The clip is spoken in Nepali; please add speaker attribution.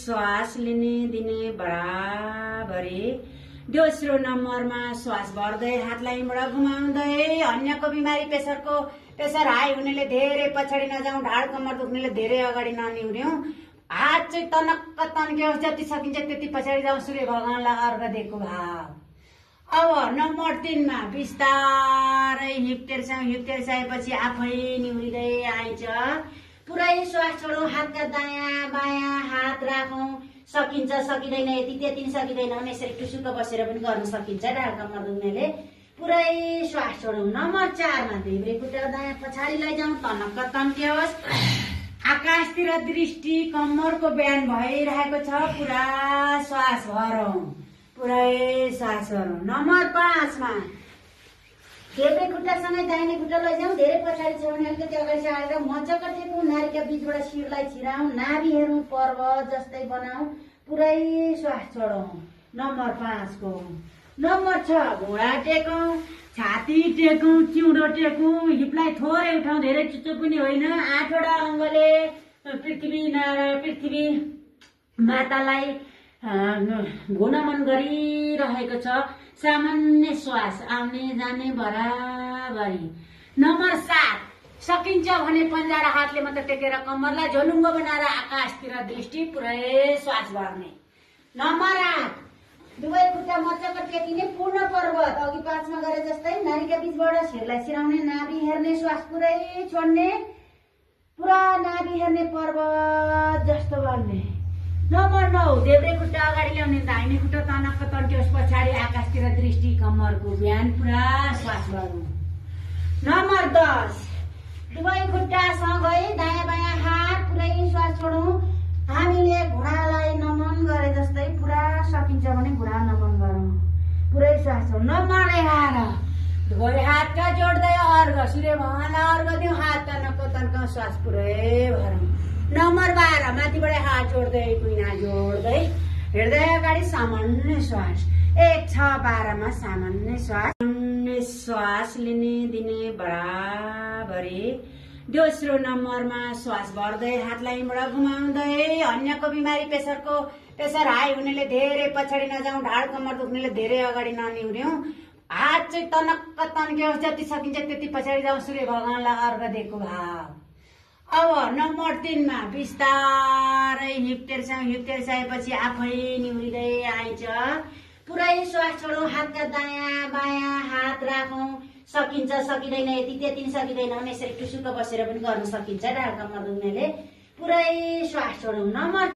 Speaker 1: श्वास लिने दिने बराबरी। दोस्रो नम्बरमा श्वास भर्दै हातलाई मुडा घुमाउँदै। अन्यको बिमारी प्रेसर हाई हुनेले धेरै पछाडि नजाउँ, ढाड कम्मर दुख्नेले धेरै अगाडि ननिहुर्यौं। हात चाहिँ तनक्क तन्क्योस्, जति सकिन्छ त्यति पछाडि जाउँ, सूर्य भगवानलाई अर्घ दिएको भाव। अब नम्बर 3 मा बिस्तारै हिप तेर्साएपछि आफै निहुरिँदै आइन्छ। पुरै श्वास छोडौँ, हातका दायाँ बायाँ हात राखौँ। सकिन्छ सकिँदैन, यति त्यति सकिँदैन भने यसरी टुसुक्क बसेर पनि गर्न सकिन्छ ढाड कम्मर दुख्नेले। पुरै श्वास छोडौँ। नम्बर 4 मा देब्रे खुट्टा दायाँ पछाडि लैजाउँ, तनक्क तन्क्योस्। आकाशतिर दृष्टि, कम्मरको व्यायाम भइरहेको छ। पुरा श्वास भरौँ, पुरै श्वास भरौँ। नम्बर 5 मा देब्रे खुट्टासँगै दाहिने खुट्टा लैजाउँ। धेरै पछाडि छ भने अलिकति अगाडि सारेर मचक टेकौँ। नारीका बीचबाट शिरलाई छिराउँ, नाभि हेरौँ, पर्वत जस्तै बनाऊ। पुरै श्वास छोडौँ। नम्बर 5 को नम्बर 6 घुँडा टेकौँ, छाती टेकौँ, चिउँडो टेकौँ, हिपलाई थोरै उठाउँ, धेरै चुच्चो पनि होइन। 8वटा अङ्गले पृथ्वी मातालाई गुणमन गरिरहेको छ। सामान्य श्वास आउने जाने बराबरी। नम्बर 7 सकिन्छ भने पन्जा र हातले मात्र टेकेर कम्मरलाई झोलुङ्गो बनाएर आकाशतिर दृष्टि, पुरै श्वास भर्ने। नम्बर 8 दुवै खुट्टा मचक टेकिने, पूर्ण पर्वत अघि 5 मा गरे जस्तै। नारीका बीचबाट शिरलाई छिराउने, नाभि हेर्ने, श्वास पुरै छोड्ने, पुरा नाभि हेर्ने, पर्वत जस्तो बन्ने। नम्बर 9 देब्रे खुट्टा अगाडि ल्याउने, दाहिने खुट्टा तनक्क तन्क्योस्, पछाडि आकाशतिर दृष्टि, कम्मरको बिहान पुरा श्वास भरौँ। नम्बर 10 दुवै खुट्टा सँगै दायाँ बायाँ हात, पुरै श्वास छोडौँ। हामीले घुँडालाई नमन गरे जस्तै पुरा सकिन्छ भने घुँडा नमन गरौँ, पुरै श्वास छोडौँ। नम्बर 11 दुवै हातका जोड्दै अर्घ, सूर्य भगवानलाई अर्घ दिउँ। हात तनक्क श्वास पुरै भरौँ। नम्बर 12 माथिबाट हात जोड्दै कुइना जोड्दै हृदय अगाडि, सामान्य श्वास। 1 6 12 मा सामान्य श्वास लिने दिने बराबरी। दोस्रो नम्बरमा श्वास भर्दै हातलाई मुडा घुमाउँदै। अन्यको बिमारी प्रेसर हाई हुनेले धेरै पछाडि नजाउँ, ढाड कम्मर दुख्नेले धेरै अगाडि ननिहुर्यौं। हात चाहिँ तनक्क तन्क्योस्, जति सकिन्छ त्यति पछाडि जाउँ, सूर्य भगवानलाई अर्घ दिएको भाव। अब नम्बर 3 मा बिस्तारै हिप तेर्साएपछि आफै निहुरिँदै आइन्छ। पुरै श्वास छोडौँ, हातका दायाँ बायाँ हात राखौँ। सकिन्छ सकिँदैन, यति त्यति सकिँदैन भने यसरी टुसुक्क बसेर पनि गर्न सकिन्छ ढाड कम्मर दुख्नेले। पुरै श्वास छोडौँ। नम्बर